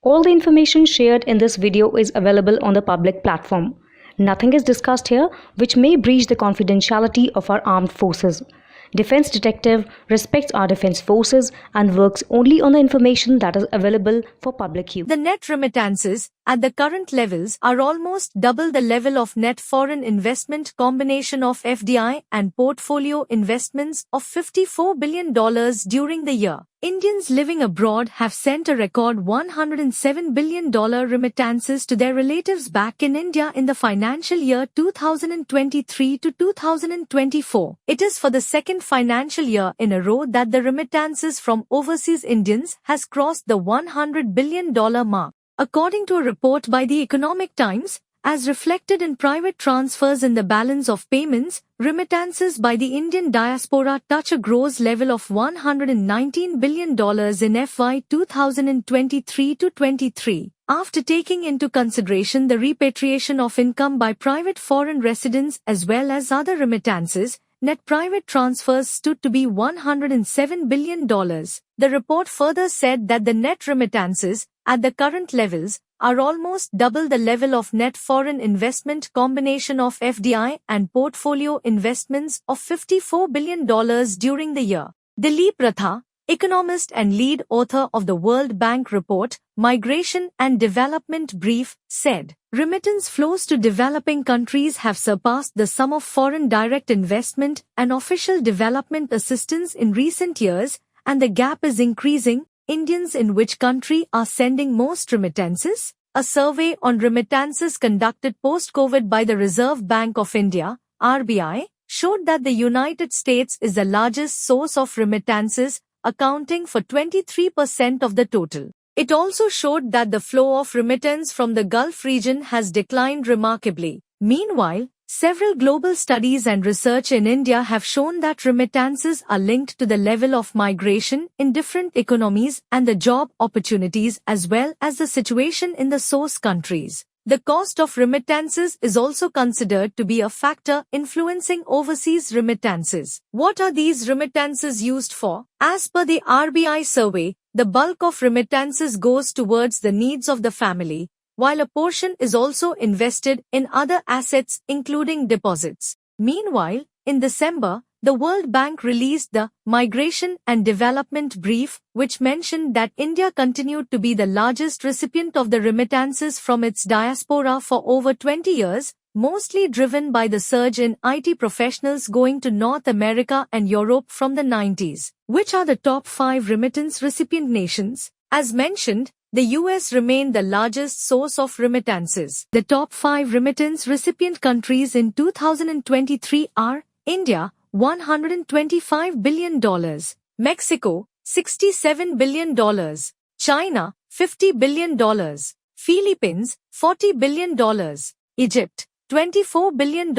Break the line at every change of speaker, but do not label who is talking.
All the information shared in this video is available on the public platform. Nothing is discussed here which may breach the confidentiality of our armed forces. Defense Detective respects our defense forces and works only on the information that is available for public use.
The net remittances at the current levels are almost double the level of net foreign investment combination of FDI and portfolio investments of $54 billion during the year. Indians living abroad have sent a record $107 billion remittances to their relatives back in India in the financial year 2023 to 2024. It is for the second financial year in a row that the remittances from overseas Indians has crossed the $100 billion mark. According to a report by the Economic Times, as reflected in private transfers in the balance of payments, remittances by the Indian diaspora touch a gross level of $119 billion in FY 2023-23. After taking into consideration the repatriation of income by private foreign residents as well as other remittances, net private transfers stood to be $107 billion. The report further said that the net remittances, at the current levels, are almost double the level of net foreign investment combination of FDI and portfolio investments of $54 billion during the year. Dilip Ratha, economist and lead author of the World Bank report, Migration and Development Brief, said, "Remittance flows to developing countries have surpassed the sum of foreign direct investment and official development assistance in recent years, and the gap is increasing. Indians in which country are sending most remittances?" A survey on remittances conducted post-COVID by the Reserve Bank of India, RBI, showed that the United States is the largest source of remittances, accounting for 23% of the total. It also showed that the flow of remittance from the Gulf region has declined remarkably. Meanwhile, several global studies and research in India have shown that remittances are linked to the level of migration in different economies and the job opportunities as well as the situation in the source countries. The cost of remittances is also considered to be a factor influencing overseas remittances. What are these remittances used for? As per the RBI survey, the bulk of remittances goes towards the needs of the family, while a portion is also invested in other assets including deposits. Meanwhile, in December, the World Bank released the Migration and Development Brief, which mentioned that India continued to be the largest recipient of the remittances from its diaspora for over 20 years, mostly driven by the surge in IT professionals going to North America and Europe from the 90s. Which are the top 5 remittance recipient nations? As mentioned, the US remained the largest source of remittances. The top 5 remittance recipient countries in 2023 are India, $125 billion, Mexico, $67 billion, China, $50 billion, Philippines, $40 billion, Egypt, $24 billion.